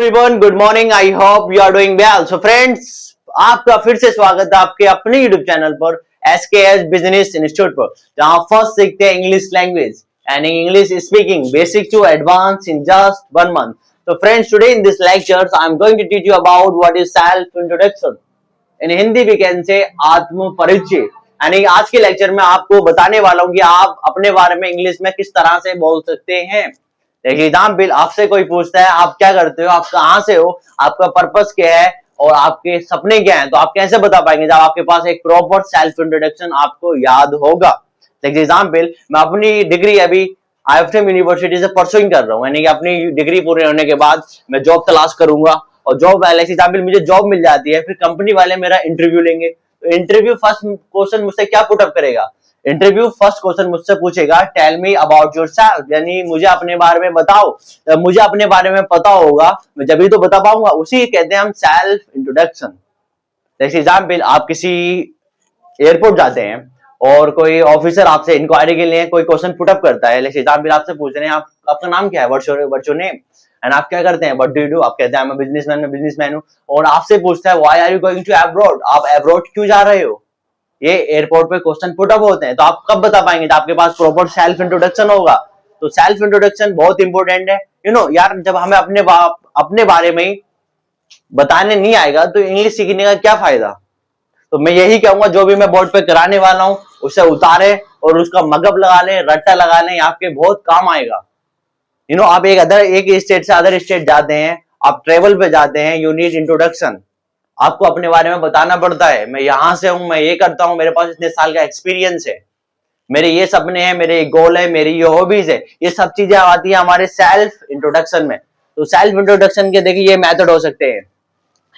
Everyone, good morning. I hope you are doing well. So friends, आपका फिर से स्वागत है आपके अपने यूट्यूब चैनल पर SKS बिजनेस इंस्टीट्यूट पर, जहां फर्स्ट सीखते हैं English language and English speaking basic to advance in just 1 month। So friends, today in this lectures I am going to teach you about what is self introduction. इन हिंदी भी can say आत्म परिचय। यानी आज के lecture में आपको बताने वाला हूं कि आप अपने बारे में इंग्लिश में किस तरह से बोल सकते हैं। देखिए एग्जाम्पल, आपसे कोई पूछता है आप क्या करते हो, आप कहाँ से हो, आपका पर्पस क्या है और आपके सपने क्या हैं, तो आप कैसे बता पाएंगे जब आपके पास एक प्रॉपर सेल्फ इंट्रोडक्शन आपको याद होगा। देखिए एग्जाम्पल, मैं अपनी डिग्री अभी IFM यूनिवर्सिटी से परसुइंग कर रहा हूँ, यानी कि अपनी डिग्री पूरी होने के बाद मैं जॉब तलाश करूंगा और जॉब एग्जाम्पल मुझे जॉब मिल जाती है, फिर कंपनी वाले मेरा इंटरव्यू लेंगे। तो इंटरव्यू फर्स्ट क्वेश्चन मुझसे क्या पुटअप करेगा, इंटरव्यू फर्स्ट क्वेश्चन मुझसे पूछेगा टेल मी अबाउट योरसेल्फ, यानी मुझे अपने बारे में बताओ। जब मुझे अपने बारे में पता होगा मैं जब भी तो बता पाऊंगा, उसी कहते हैं हम सेल्फ इंट्रोडक्शन। जैसे एग्जाम्पल, आप किसी एयरपोर्ट जाते हैं और कोई ऑफिसर आपसे इंक्वायरी के लिए कोई क्वेश्चन पुटअप करता है। जैसे एग्जाम्पल, आपसे पूछ रहे हैं आप आपका नाम क्या है, व्हाट्स योर नेम, एंड आप क्या करते हैं, व्हाट डू यू डू, आप कहते हैं मैं बिजनेसमैन हूं। और आपसे पूछता है why are you going to abroad, आप अब्रॉड क्यों जा रहे हो। ये एयरपोर्ट पे क्वेश्चन पुटअप होते हैं, तो आप कब बता पाएंगे जब आपके पास प्रॉपर सेल्फ इंट्रोडक्शन होगा। तो सेल्फ इंट्रोडक्शन बहुत इंपॉर्टेंट है। यार, जब हमें अपने बारे में ही बताने नहीं आएगा तो इंग्लिश सीखने का क्या फायदा। तो मैं यही कहूंगा, जो भी मैं बोर्ड पे कराने वाला हूं उसे उतारे और उसका मगअप लगा लें, रट्टा लगा लें, आपके बहुत काम आएगा। आप एक स्टेट से अदर स्टेट जाते हैं, आप ट्रेवल पे जाते हैं, यू नीड इंट्रोडक्शन। आपको अपने बारे में बताना पड़ता है, मैं यहां से हूं, मैं ये करता हूं, मेरे पास इतने साल का एक्सपीरियंस है, मेरे ये सपने हैं, मेरे गोल है, मेरी ये हॉबीज है। ये सब चीजें आती है हमारे सेल्फ इंट्रोडक्शन में। तो सेल्फ इंट्रोडक्शन के देखिए ये मेथड हो सकते हैं,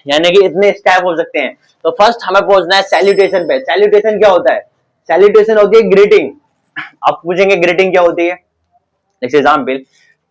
यानी कि इतने स्टेप हो सकते हैं। तो फर्स्ट हमें पहुंचना है सैल्यूटेशन पे। सैल्यूटेशन क्या होता है? सैल्यूटेशन होती है ग्रीटिंग। आप पूछेंगे ग्रीटिंग क्या होती है। जैसे एग्जाम्पल,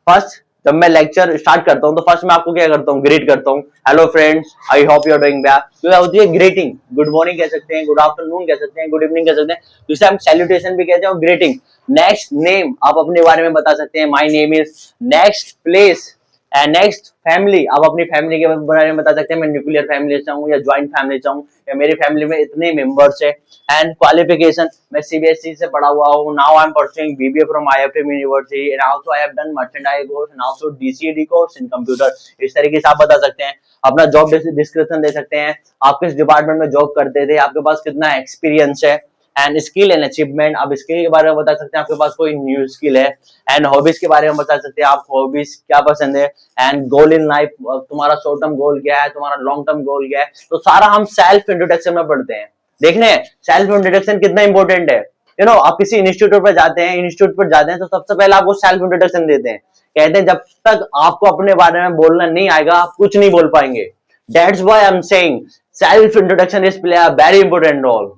फर्स्ट जब मैं लेक्चर स्टार्ट करता हूं तो फर्स्ट मैं आपको क्या करता हूं, ग्रीट करता हूं, hello friends, I hope you are doing well. तो क्या होती है ग्रीटिंग। गुड मॉर्निंग कह सकते हैं, गुड आफ्टरनून कह सकते हैं, गुड इवनिंग कह सकते हैं, तो इसे हम सैल्यूटेशन भी कहते हैं, ग्रीटिंग। नेक्स्ट नेम, आप अपने बारे में बता सकते हैं, my name is. Next place and next family, आप अपनी फैमिली के बारे में बता सकते हैं, मैं न्यूक्लियर फैमिली से हूं या ज्वाइंट फैमिली से हूं या मेरी फैमिली में इतने मेंबर्स है। एंड क्वालिफिकेशन, मैं CBSE से पढ़ा हुआ हूं, now I am pursuing BBA from IFM university and also I have done merchandise course and also DCAD course in computer. इस तरीके से आप बता सकते हैं। अपना जॉब डिस्क्रिप्शन दे सकते हैं, आप किस डिपार्टमेंट में जॉब करते थे, आपके पास कितना एक्सपीरियंस है। एंड स्किल एंड अचीवमेंट, आप स्किल के बारे में बता सकते हैं, आपके पास कोई न्यू स्किल है। एंड हॉबीज के बारे में बता सकते हैं, आप हॉबीज क्या पसंद है। एंड गोल इन लाइफ, तुम्हारा शॉर्ट टर्म गोल क्या है, तुम्हारा लॉन्ग टर्म गोल क्या है। तो सारा हम सेल्फ इंट्रोडक्शन में पढ़ते हैं। देखने सेल्फ इंट्रोडक्शन कितना इंपॉर्टेंट है। आप किसी इंस्टीट्यूट पर जाते हैं, तो सबसे पहले आपको सेल्फ इंट्रोडक्शन देते हैं। कहते हैं जब तक आपको अपने बारे में बोलना नहीं आएगा आप कुछ नहीं बोल पाएंगे। That's why I am saying self introduction is play a very important role.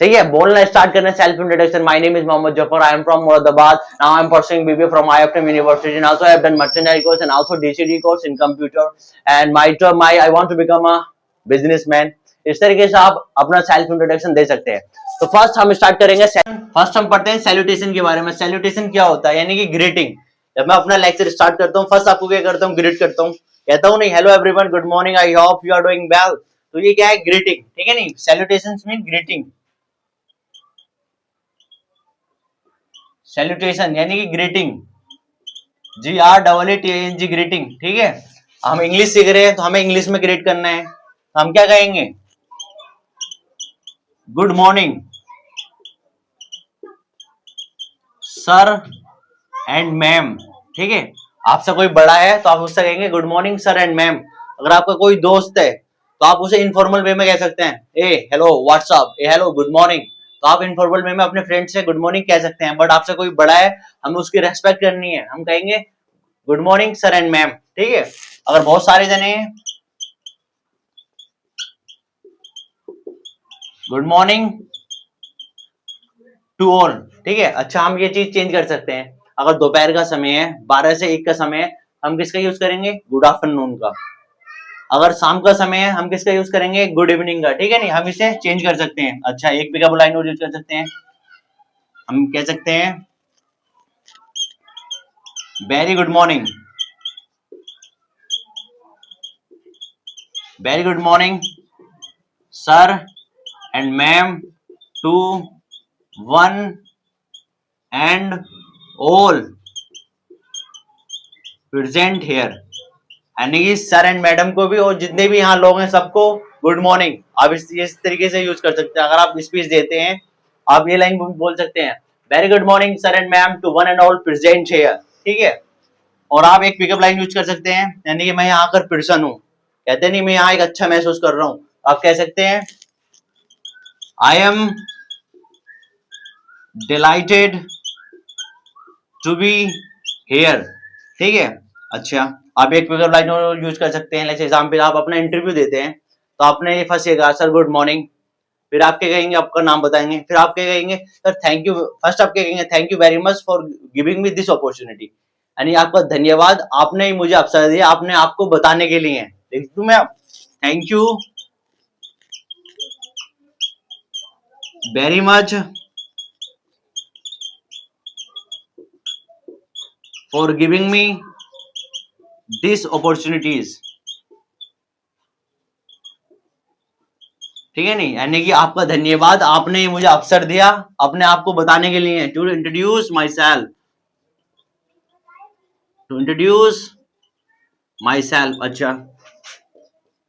सही है, बोलना स्टार्ट करना self introduction. My name is Mohammad Zafar, I am from Moradabad, now I am pursuing BBA from IFM university and also I have done merchandise course and also DCAD course in computer and my I want to become a businessman. इस तरीके से आप अपना self introduction दे सकते हैं। तो first हम start करेंगे, फर्स्ट हम पढ़ते हैं सैल्यूटेशन के बारे में। सैल्यूटेशन क्या होता है, यानी कि ग्रीटिंग। जब मैं अपना लेक्चर स्टार्ट करता हूँ फर्स्ट आपको क्या करता हूँ, ग्रीट करता हूँ। कहता हूँ नहीं hello everyone, good morning, I hope you are doing well. तो ये क्या है, ग्रीटिंग। ठीक है, नहीं सैल्यूटेशन मीन ग्रीटिंग। सैल्यूटेशन यानी कि ग्रीटिंग, GREETING, ग्रीटिंग। ठीक है, हम इंग्लिश सीख रहे हैं तो हमें इंग्लिश में ग्रीट करना है। हम क्या कहेंगे, good morning sir and ma'am. ठीक है, आपसे कोई बड़ा है तो आप उससे कहेंगे good morning sir and ma'am. अगर आपका कोई दोस्त है तो आप उसे इनफॉर्मल वे में कह सकते हैं, ए हेलो व्हाट्सअप, ए हेलो गुड मॉर्निंग। तो आप इनफॉर्मल वे में अपने फ्रेंड से गुड मॉर्निंग कह सकते हैं। बट आपसे कोई बड़ा है, हमें उसकी रेस्पेक्ट करनी है, हम कहेंगे good morning sir and ma'am. ठीक है, अगर बहुत सारे जने हैं, गुड मॉर्निंग टू ऑल। ठीक है, अच्छा हम ये चीज चेंज कर सकते हैं। अगर दोपहर का समय है, 12 से 1 का समय है, हम किसका यूज करेंगे, गुड आफ्टरनून का। अगर शाम का समय है हम किसका यूज करेंगे, गुड इवनिंग का। ठीक है, नहीं हम इसे चेंज कर सकते हैं। अच्छा, एक पिकअप लाइन और यूज कर सकते हैं, हम कह सकते हैं very good morning. Very good morning sir and ma'am to one and all present here, यानी कि सर एंड मैडम को भी और जितने भी यहाँ लोग हैं सबको गुड मॉर्निंग। आप इस तरीके से यूज कर सकते हैं। अगर आप स्पीच देते हैं आप ये लाइन बोल सकते हैं, very good morning sir and ma'am to one and all present here, ठीक है। और आप एक पिकअप लाइन यूज कर सकते हैं, यानी कि मैं यहाँ आकर प्रसन्न हूँ, कहते नहीं मैं यहाँ एक अच्छा महसूस कर रहा हूँ, आप कह सकते हैं I am delighted to be here, ठीक है। अच्छा, आप एक पिकअप लाइन यूज कर सकते हैं। एग्जाम्पल, आप अपना इंटरव्यू देते हैं तो आपने फर्स्ट ये कहा सर गुड मॉर्निंग, फिर आप क्या कहेंगे, आपका नाम बताएंगे, फिर आप क्या कहेंगे सर थैंक यू, फर्स्ट आप क्या कहेंगे thank you very much for giving me this opportunity, यानी आपका धन्यवाद, आपने मुझे अवसर दिया, आपने आपको बताने के लिए लिख दूं मैं, thank you very much for giving me this opportunities, ठीक है नहीं, यानी कि आपका धन्यवाद, आपने मुझे अवसर दिया अपने आप को बताने के लिए, to introduce myself, to introduce myself. अच्छा,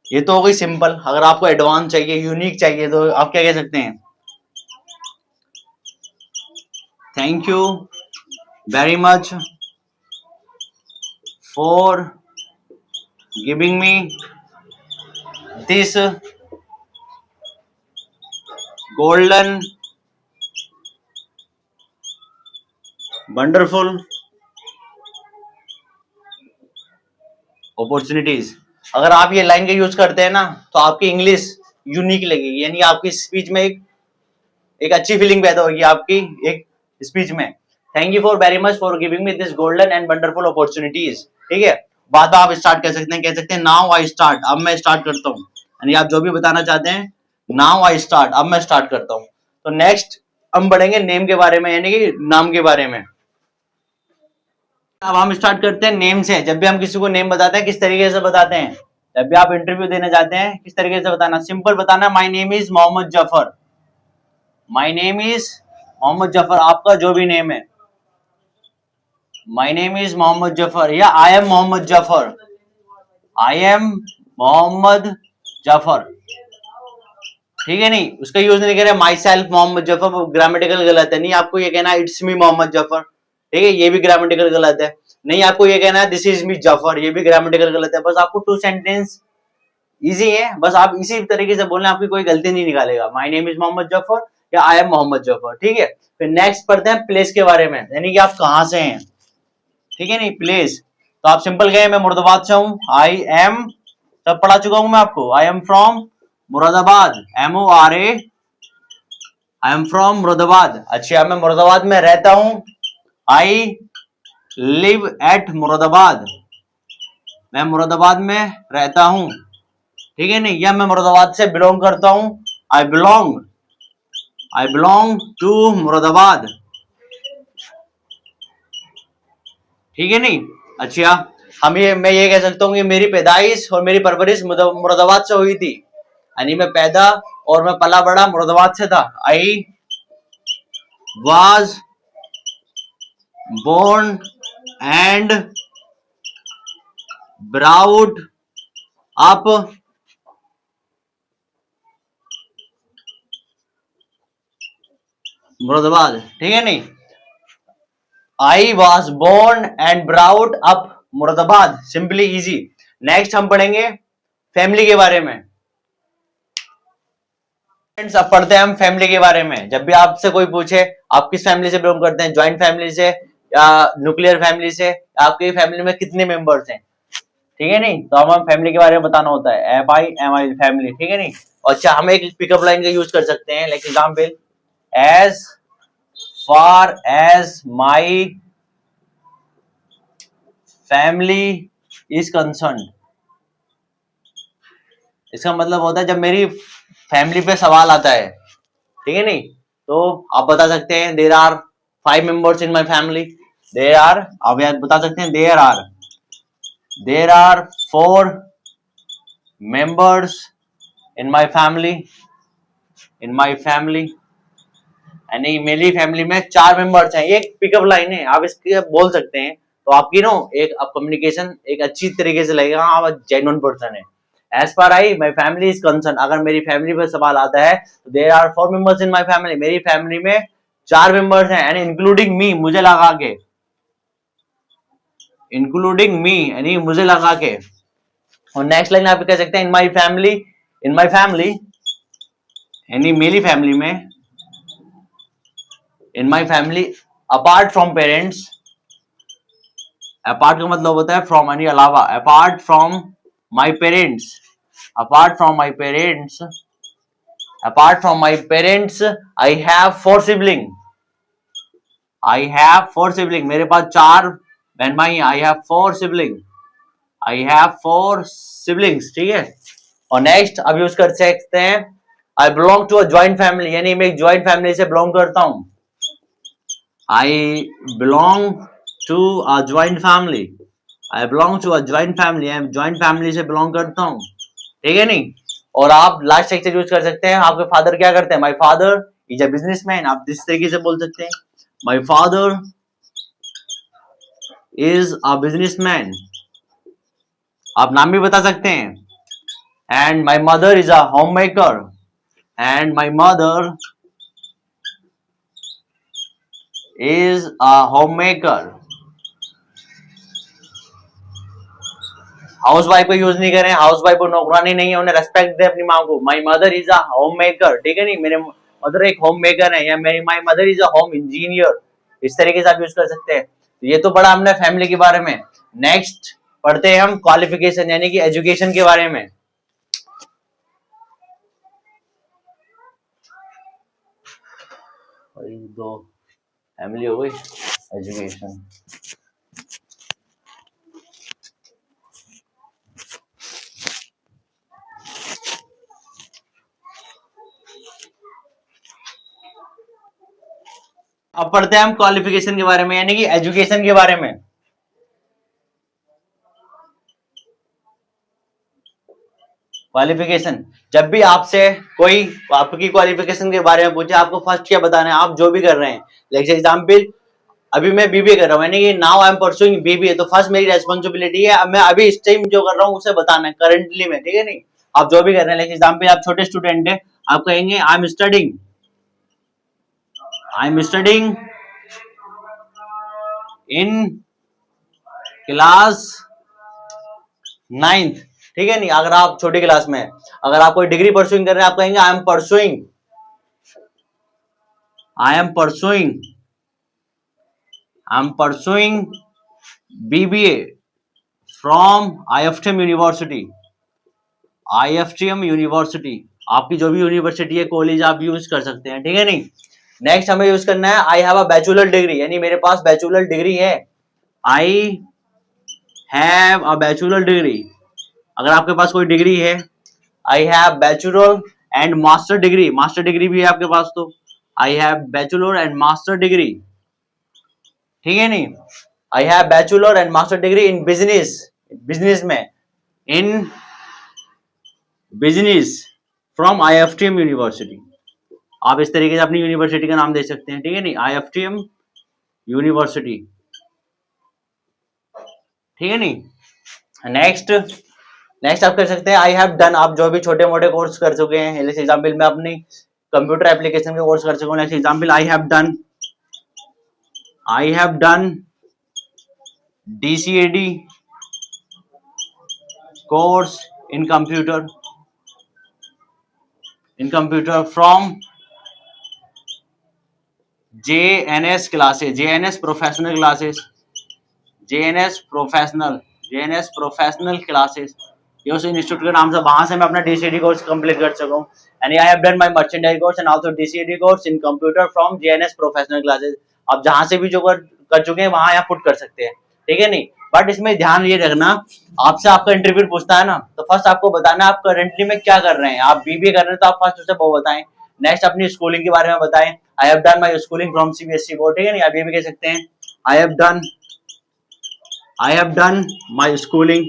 ये तो हो गई सिंपल। अगर आपको एडवांस चाहिए, यूनिक चाहिए, तो आप क्या कह सकते हैं, thank you very much for giving me this golden wonderful opportunities. अगर आप ये लाइन का यूज करते हैं ना तो आपकी इंग्लिश यूनिक लगेगी, यानी आपकी स्पीच में एक अच्छी फीलिंग पैदा होगी आपकी एक स्पीच में। Thank you for very much for giving me this golden and wonderful opportunities, ठीक है। बाद आप स्टार्ट कर सकते हैं, कह सकते हैं नाउ आई स्टार्ट, अब मैं स्टार्ट करता हूँ, यानी आप जो भी बताना चाहते हैं, नाउ आई स्टार्ट, अब मैं स्टार्ट करता हूँ। तो नेक्स्ट हम बढ़ेंगे नेम के बारे में, यानी कि नाम के बारे में। अब हम स्टार्ट करते हैं नेम से। जब भी हम किसी को नेम बताते हैं किस तरीके से बताते हैं, जब भी आप इंटरव्यू देने जाते हैं किस तरीके से बताना, सिंपल बताना, my name is Mohammad Zafar, my name is Mohammad Zafar, आपका जो भी नेम है, my name is Mohammad Zafar, या I am Mohammad Zafar, I am Mohammad Zafar, ठीक है नहीं। उसका यूज नहीं करें myself Mohammad Zafar, grammatical गलत है, नहीं आपको ये कहना इट्स मी मोहम्मद जफर, ठीक है, ये भी ग्रामेटिकल गलत है। नहीं आपको ये कहना है दिस इज मी जफर, ये भी ग्रामेटिकल गलत है। बस आपको टू सेंटेंस इजी है, बस आप इसी तरीके से बोलना, आपकी कोई गलती नहीं निकालेगा, my name is Mohammad Zafar या आई एम मोहम्मद जफर, ठीक है। फिर नेक्स्ट पढ़ते हैं प्लेस के बारे में, यानी कि आप कहाँ से हैं, ठीक है नहीं, प्लेस। तो आप सिंपल कहें मैं मुरादाबाद से हूँ, आई एम, सब पढ़ा चुका हूं मैं आपको, आई am from Moradabad, MORA, I am from Moradabad. अच्छा, मैं मुरादाबाद में रहता हूँ, आई लिव एट मुरादाबाद, मैं मुरादाबाद में रहता हूँ, ठीक है नहीं, या मैं मुरादाबाद से बिलोंग करता हूँ, आई बिलोंग टू मुरादाबाद, ठीक है नहीं। अच्छा, मैं ये कह सकता हूँ कि मेरी पैदाइश और मेरी परवरिश मुरादाबाद से हुई थी, यानी मैं पैदा और मैं पला बड़ा मुरादाबाद से था, आई was born and brought up Moradabad, ठीक है नहीं, I was born and brought up Moradabad, simply easy. Next हम पढ़ेंगे फैमिली के बारे में। फ्रेंड्स, अब पढ़ते हैं हम फैमिली के बारे में। जब भी आपसे कोई पूछे आप किस फैमिली से बिलोंग करते हैं, ज्वाइंट फैमिली से या न्यूक्लियर फैमिली से, आपकी फैमिली में कितने मेंबर्स हैं, ठीक है नहीं, तो हमें फैमिली के बारे में बताना होता है, FIMI फैमिली, ठीक है नहीं। अच्छा, हम एक पिकअप लाइन का यूज कर सकते हैं, like example, as far as my family is concern. इसका मतलब होता है जब मेरी फैमिली पे सवाल आता है, ठीक है नहीं, तो आप बता सकते हैं there are 5 members in my family, there are, आप बता सकते हैं there are 4 members in my family, in my family, यानी मेरी फैमिली में 4 मेंबर्स हैं। ये एक पिकअप लाइन है, आप इसके बोल सकते हैं तो आपकी नो एक अब कम्युनिकेशन एक अच्छी तरीके से लगेगा, हाँ आप जेन्युइन पर्सन है। As far I my family is concern, अगर मेरी फैमिली पर सवाल आता है तो there are 4 members in my family, मेरी फैमिली में 4 मेंबर्स हैं, एंड इंक्लूडिंग मी, मुझे लगा के, इंक्लूडिंग मी यानी मुझे लगा के। और नेक्स्ट लाइन आप कह सकते हैं in my family, in my family यानी मेरी फैमिली में, in my family apart from parents, apart का मतलब होता है फ्रॉम यानी अलावा, apart from my parents, apart from my parents, apart from my parents I have 4 sibling, I have 4 sibling, मेरे पास 4 बहन भाई, I have 4 sibling, I have 4 siblings, ठीक है। और नेक्स्ट अब यूज कर सकते हैं I belong to a joint family, यानी मैं एक ज्वाइंट फैमिली से बिलोंग करता हूं, I belong to a joint family, I belong to a joint family, I joint family से बिलोंग करता हूं, ठीक है नहीं। और आप लास्ट सेक्शन यूज कर सकते हैं आपके फादर क्या करते हैं, my father is a businessman, आप इस तरीके से बोल सकते हैं my father is a businessman, आप नाम भी बता सकते हैं। And my mother is a home maker, and my mother is a home maker, house wife को यूज नहीं करें, हाउस वाइफ को नौकरानी नहीं है, उन्हें रेस्पेक्ट दे अपनी माँ को, my mother is a home maker, ठीक है नहीं, मेरे मदर एक होम मेकर है, या मेरी my mother is a home engineer, इस तरीके से आप यूज कर सकते हैं। ये तो पढ़ा हमने फैमिली के बारे में। नेक्स्ट पढ़ते हैं हम क्वालिफिकेशन यानी कि एजुकेशन के बारे में। दो फैमिली हो गई, एजुकेशन, अब पढ़ते हैं हम क्वालिफिकेशन के बारे में यानी कि एजुकेशन के बारे में। क्वालिफिकेशन, जब भी आपसे कोई आपकी क्वालिफिकेशन के बारे में पूछे, आपको फर्स्ट क्या बताना है, आप जो भी कर रहे हैं। लाइक एग्जांपल, अभी मैं बीबीए कर रहा हूँ यानी कि now I am pursuing BBA, तो फर्स्ट मेरी रेस्पॉन्सिबिलिटी है अब मैं अभी इस टाइम जो कर रहा हूँ उसे बताना है करंटली में, ठीक है नहीं। आप जो भी कर रहे हैं, लाइक एग्जांपल आप छोटे स्टूडेंट है, आप कहेंगे I am studying, I am studying in class 9th, ठीक है नहीं। अगर आप छोटी क्लास में है, अगर आप कोई डिग्री परसुइंग कर रहे हैं, आप कहेंगे I am pursuing, I am pursuing, I am pursuing BBA from IFTM university, IFTM university, आपकी जो भी यूनिवर्सिटी है कॉलेज आप यूज कर सकते हैं, ठीक है नहीं। नेक्स्ट हमें यूज करना है I have a bachelor degree, यानी मेरे पास बैचलर डिग्री है, I have a bachelor degree. अगर आपके पास कोई डिग्री है, I have bachelor and master degree, master degree भी है आपके पास, तो I have bachelor and master degree, ठीक है नहीं। I have bachelor and master degree in business, business में, in business from IFTM university, आप इस तरीके से अपनी यूनिवर्सिटी का नाम दे सकते हैं, ठीक है नहीं, आईएफटीएम यूनिवर्सिटी, ठीक है नहीं। नेक्स्ट नेक्स्ट आप कर सकते हैं आई हैव डन, आप जो भी छोटे मोटे कोर्स कर चुके हैं, जैसे एग्जांपल मैं अपनी कंप्यूटर एप्लीकेशन के कोर्स कर चुका हूँ, जैसे example I have done DCAD course in computer from JNS classes, JNS professional classes, JNS professional classes, ये उस इंस्टीट्यूट के नाम से, वहां से मैं अपना DCAD कोर्स कंप्लीट कर चुका हूँ। And I have done my merchandise course and also DCAD course in computer from JNS professional classes. आप जहां से भी जो कर चुके हैं वहां यहाँ पुट कर सकते हैं, ठीक है नहीं। बट इसमें ध्यान ये रखना, आपसे आपका इंटरव्यू पूछता है ना, तो फर्स्ट आपको बताना आप करंटली में क्या कर रहे हैं। आप बीबीए कर रहे हैं तो आप फर्स्ट उसे वो बताएं। नेक्स्ट अपनी स्कूलिंग के बारे में बताएं, आई have done my schooling from CBSE board, ठीक है नहीं। आप ये भी कह सकते हैं I have done my schooling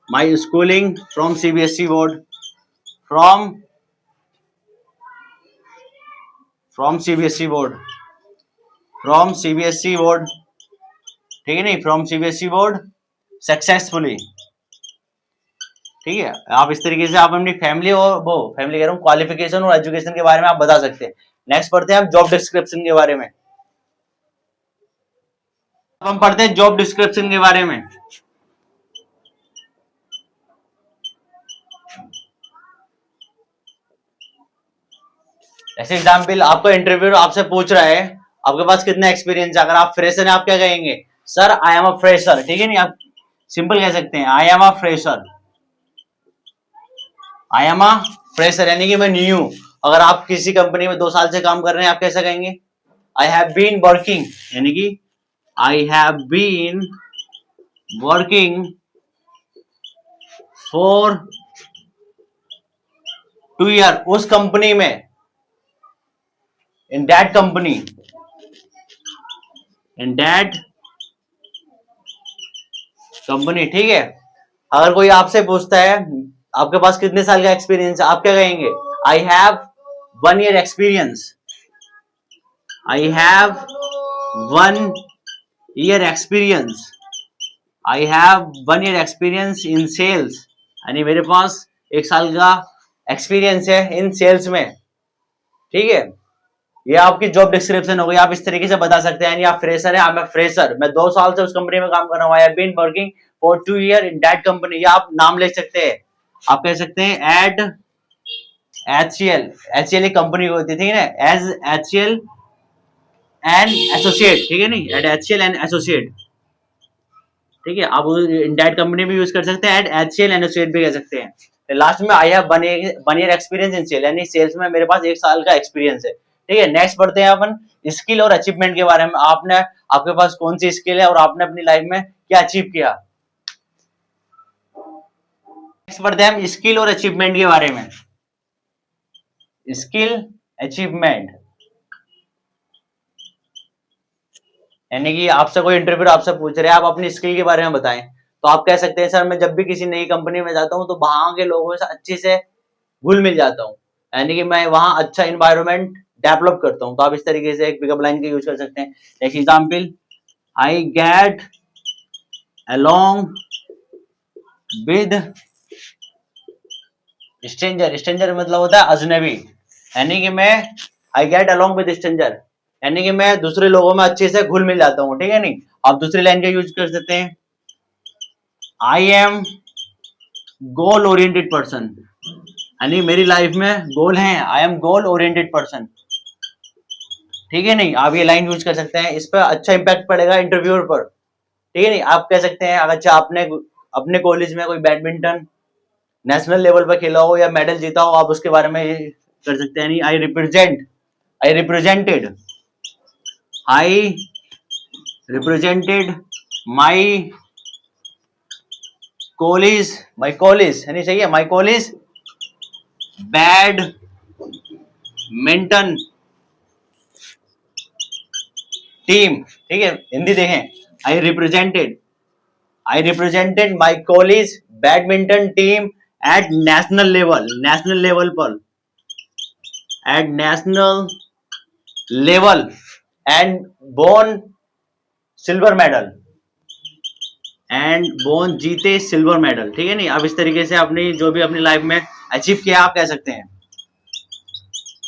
my schooling from CBSE board, from CBSE board, from CBSE board, ठीक है नहीं, फ्रॉम CBSE बोर्ड सक्सेसफुली। ठीक है, आप इस तरीके से आप अपनी फैमिली और वो फैमिली कह रहा हूँ क्वालिफिकेशन और एजुकेशन के बारे में आप बता सकते हैं। नेक्स्ट पढ़ते हैं हम जॉब डिस्क्रिप्शन के बारे में। अब हम पढ़ते हैं जॉब डिस्क्रिप्शन के बारे में। ऐसे एग्जाम्पल, आपको इंटरव्यू आपसे पूछ रहा है आपके पास कितना एक्सपीरियंस है। अगर आप फ्रेशर हैं आप क्या कहेंगे? Sir I am a fresher. ठीक है नहीं, आप सिंपल कह सकते हैं I am a fresher, I am a fresher यानी कि मैं न्यू हूं। अगर आप किसी कंपनी में 2 साल से काम कर रहे हैं आप कैसा कहेंगे? आई हैव बीन वर्किंग, यानी कि I have been working for 2 year उस कंपनी में, in that company, in that company. ठीक है, अगर कोई आपसे पूछता है आपके पास कितने साल का एक्सपीरियंस है, आप क्या कहेंगे? I have 1 year experience, I have 1 year experience, I have 1 year experience in sales, यानी मेरे पास 1 साल का एक्सपीरियंस है इन सेल्स में। ठीक है, ये आपकी जॉब डिस्क्रिप्शन हो गई। आप इस तरीके से बता सकते हैं, यानी आप फ्रेशर है, मैं फ्रेशर, मैं 2 साल से उस कंपनी में काम कर रहा हूँ। I have been working for 2 year in that company. या आप नाम ले सकते हैं, आप कह सकते हैं एट HCL, HCL एक कंपनी होती है, ठीक है ना, एज HCL एंड एसोसिएट। ठीक है नहीं, एट HCL एंड एसोसिएट। ठीक है, आप इन दैट कंपनी भी यूज कर सकते हैं, एट HCL एंड एसोसिएट भी कह सकते हैं। लास्ट में I have 1 year experience in sale, यानी सेल्स में मेरे पास 1 साल का एक्सपीरियंस है। ठीक है, नेक्स्ट पढ़ते हैं अपन स्किल और अचीवमेंट के बारे में। आपने आपके पास कौन सी स्किल है और आपने अपनी लाइफ में क्या अचीव किया। नेक्स्ट पढ़ते हैं हम स्किल और अचीवमेंट के बारे में। स्किल अचीवमेंट यानी कि आपसे कोई इंटरव्यू आपसे पूछ रहे हैं आप अपनी स्किल के बारे में बताएं, तो आप कह सकते हैं सर मैं जब भी किसी नई कंपनी में जाता हूं तो वहां के लोगों से अच्छे से घुल मिल जाता हूं, यानी कि मैं वहां अच्छा इन्वायरमेंट डेवलप करता हूं। तो आप इस तरीके से एक पिकअप लाइन का यूज कर सकते हैं। एक example, I get along with stranger. Stranger मतलब होता है अजनबी, यानी कि मैं I get along with stranger, यानी कि मैं दूसरे लोगों में अच्छे से घुल मिल जाता हूँ। ठीक है नहीं, आप दूसरी लाइन का यूज कर सकते हैं, I M goal oriented person, यानी मेरी लाइफ में गोल है, I am goal oriented person. ठीक है नहीं, आप ये लाइन यूज कर सकते हैं, इस पर अच्छा इंपैक्ट पड़ेगा इंटरव्यूअर पर। ठीक है नहीं, आप कह सकते हैं अगर अच्छा आपने अपने कॉलेज में कोई बैडमिंटन नेशनल लेवल पर खेला हो या मेडल जीता हो, आप उसके बारे में ये कर सकते हैं। I represented I represented my college यानी सही है, माई कॉलेज बैडमिंटन टीम। ठीक है, हिंदी देखें, I represented my college badminton team at national level पर, at national level and won silver medal, and won जीते सिल्वर मेडल। ठीक है नहीं, आप इस तरीके से अपनी जो भी अपनी लाइफ में अचीव किया आप कह सकते हैं।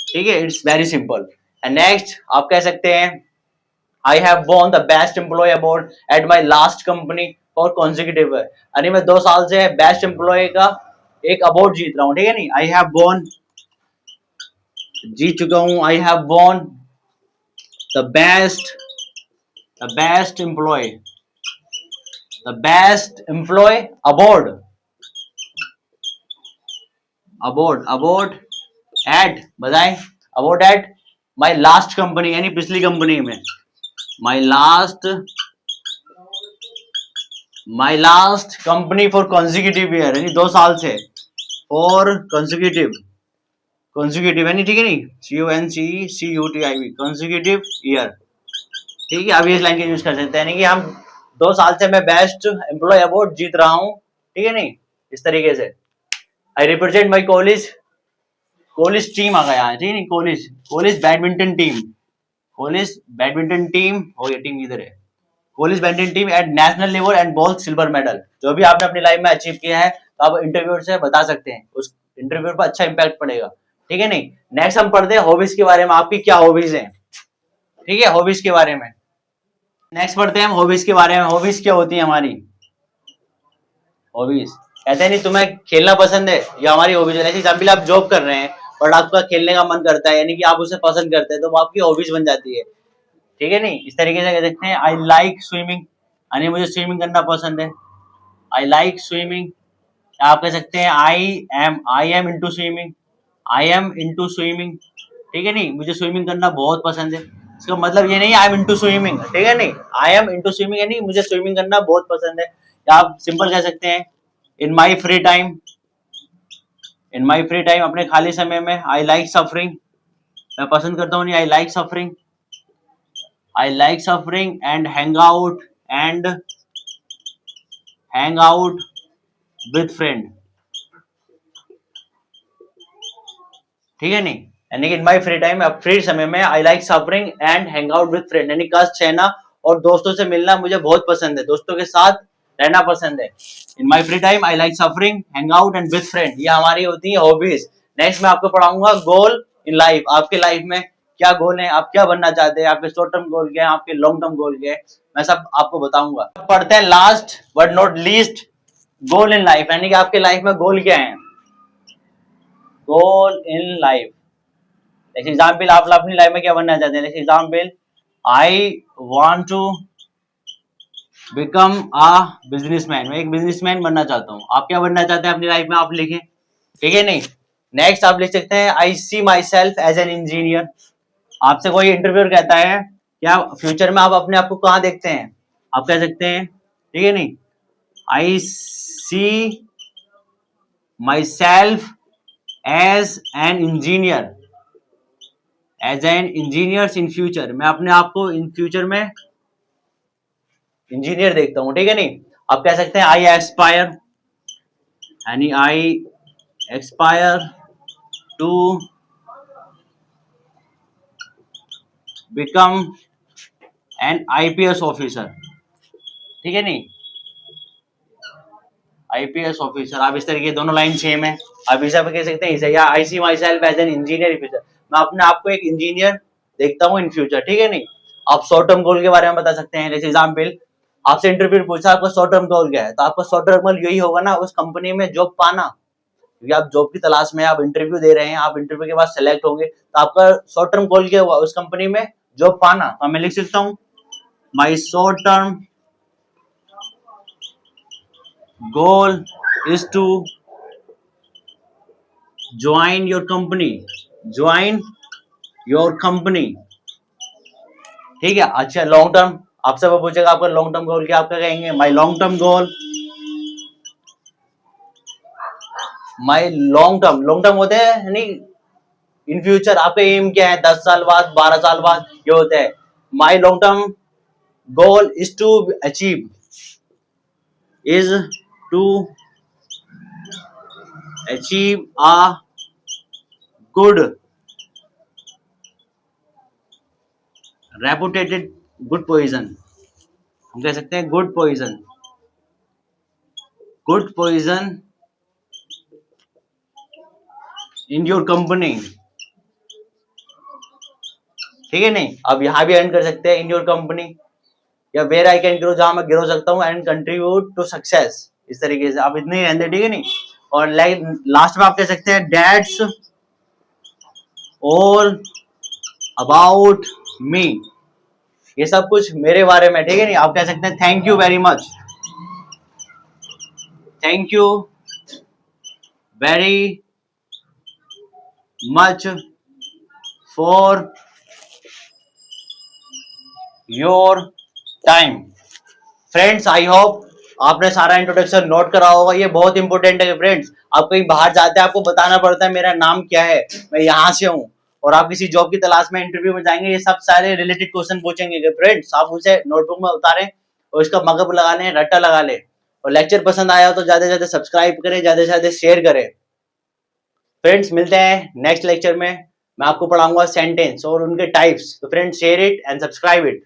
ठीक है, it's very simple. And next आप कह सकते हैं I have won the best employee award at my last company for consecutive, यानी मैं 2 साल से बेस्ट एम्प्लॉय का एक अवार्ड जीत रहा हूँ। ठीक है नहीं, आई हैव वॉन जीत चुका हूँ, I have won the best employee award at बताएं, award at my last company, यानी पिछली कंपनी में, my last company for consecutive year, यानी 2 साल से, फॉर कॉन्सिक्यूटिव यानी ठीक है नहीं, CONCUTIV कॉन्सिक्यूटिव ईयर। ठीक है, अब ये लाइन यूज कर सकते हैं, यानी कि हम 2 साल से मैं बेस्ट एम्प्लॉय अवार्ड जीत रहा हूँ। ठीक है नहीं, इस तरीके से। I represent my college, college team आ गया है, ठीक है, college college badminton team, college badminton team, और ये टीम इधर है, college badminton team at national level and both silver medal. जो भी आपने अपनी लाइफ में अचीव किया है तो आप इंटरव्यू से बता सकते हैं, उस इंटरव्यू पर अच्छा इंपैक्ट पड़ेगा, ठीक है नहीं। नेक्स्ट हम पढ़ते हैं हॉबीज के बारे में, आपकी क्या हॉबीज हैं, ठीक है, हॉबीज के बारे में। नेक्स्ट पढ़ते हैं हम हॉबीज के बारे में। हॉबीज क्या होती है हमारी, हॉबीज कहते हैं नहीं तुम्हें खेलना पसंद है, या हमारी हॉबीज है। एग्जाम्पल आप जॉब कर रहे हैं बट आपका खेलने का मन करता है, यानी कि आप उसे पसंद करते हैं, तो वो आपकी हॉबीज बन जाती है, ठीक है नहीं। इस तरीके से कह सकते हैं आई लाइक स्विमिंग, यानी मुझे स्विमिंग करना पसंद है, आई लाइक स्विमिंग। आप कह सकते हैं I am into swimming, I am into swimming, ठीक है नहीं, मुझे स्विमिंग करना बहुत पसंद है। इसका मतलब ये नहीं आई एम इनटू स्विमिंग, ठीक है नहीं, आई एम इनटू स्विमिंग यानी मुझे स्विमिंग करना बहुत पसंद है। या आप सिंपल कह सकते हैं in my free time, in my free time, अपने खाली समय में। आई लाइक सफरिंग, मैं पसंद करता हूँ, नहीं आई like suffering, I like suffering and hang out with friend, ठीक है नहीं, यानी कि इन माई फ्री टाइम, फ्री समय में आई like suffering and hang out with friend, यानी कष्ट सहना और दोस्तों से मिलना मुझे बहुत पसंद है, दोस्तों के साथ रहना पसंद है। In my free time I like suffering, hang out and with friend, ये हमारी होती है हॉबीज। नेक्स्ट मैं आपको पढ़ाऊंगा गोल इन लाइफ, आपके लाइफ में क्या गोल है, आप क्या बनना चाहते हैं, आपके शॉर्ट टर्म गोल क्या है, आपके लॉन्ग टर्म गोल क्या है, मैं सब आपको बताऊंगा। पढ़ते हैं last but not least goal in life, यानी कि आपके लाइफ में गोल क्या है, गोल इन लाइफ। एग्जाम्पल आप अपनी लाइफ में क्या बनना चाहते हैं, example I want to become a businessman, मैं एक बिजनेसमैन बनना चाहता हूँ। आप क्या बनना चाहते हैं अपनी लाइफ में, आप लिखें, ठीक है नहीं। नेक्स्ट आप लिख सकते हैं I see myself as an engineer, आपसे कोई इंटरव्यूअर कहता है क्या फ्यूचर में आप अपने आप को कहाँ देखते हैं, आप कह सकते हैं, ठीक है नहीं, I see myself as an engineer, as an engineer in future, मैं अपने आप को इन फ्यूचर में इंजीनियर देखता हूँ, ठीक है नहीं। आप कह सकते हैं आई एस्पायर, यानी I aspire to become an IPS officer, ठीक है नहीं, आईपीएस ऑफिसर। आप इस तरीके दोनों लाइन सेम है, आप इसे कह सकते हैं इसे, या I see myself as an engineer in future, मैं अपने आप को एक इंजीनियर देखता हूँ इन फ्यूचर, ठीक है नहीं। आप शॉर्ट टर्म गोल के बारे में बता सकते हैं, जैसे एग्जाम्पल आपसे इंटरव्यू पूछा आपका शॉर्ट टर्म गोल क्या है, तो आपका शॉर्ट टर्म गोल यही होगा ना, उस कंपनी में जॉब पाना, क्योंकि आप जॉब की तलाश में, आप इंटरव्यू दे रहे हैं, आप इंटरव्यू के बाद सेलेक्ट होंगे, तो आपका शॉर्ट टर्म गोल क्या हुआ, उस कंपनी में जॉब पाना। तो मैं लिख सकता हूँ my short term goal is to join your company, join your company, ठीक है। अच्छा लॉन्ग टर्म, आपसे वो पूछेगा आपका लॉन्ग टर्म गोल क्या, आप क्या कहेंगे, माई लॉन्ग टर्म गोल, माई लॉन्ग टर्म होते हैं यानी इन फ्यूचर आपका एम क्या है, 10 साल बाद, 12 साल बाद, ये होता है। My long term goal is to achieve, is to achieve a good reputed good position, हम कह सकते हैं good position, good position in your company, ठीक है नहीं। अब यहाँ भी एंड कर सकते हैं इन योर कंपनी, या वेयर आई कैन ग्रो, जहां मैं ग्रो सकता हूँ, एंड कंट्रीब्यूट टू सक्सेस, इस तरीके से आप इतने ही रहते, ठीक है नहीं। और लास्ट में आप कह सकते हैं दैट्स ऑल अबाउट मी, ये सब कुछ मेरे बारे में, ठीक है नहीं। आप कह सकते हैं thank you very much, thank you very much for your time. Friends I hope आपने सारा इंट्रोडक्शन नोट करा होगा, ये बहुत इंपॉर्टेंट है फ्रेंड्स। आप कहीं बाहर जाते हैं आपको बताना पड़ता है मेरा नाम क्या है, मैं यहाँ से हूँ, और आप किसी जॉब की तलाश में इंटरव्यू में जाएंगे, ये सब सारे रिलेटेड क्वेश्चन पूछेंगे फ्रेंड्स, आप उसे नोटबुक में उतारें और इसका मगज लगा लें, रट्टा लगा लें, और लेक्चर पसंद आया तो ज्यादा से ज्यादा सब्सक्राइब करें, ज्यादा से ज्यादा शेयर करें। फ्रेंड्स मिलते हैं नेक्स्ट लेक्चर में। मैं आपको पढ़ाऊंगा सेंटेंस और उनके टाइप्स। तो friends share it and subscribe it.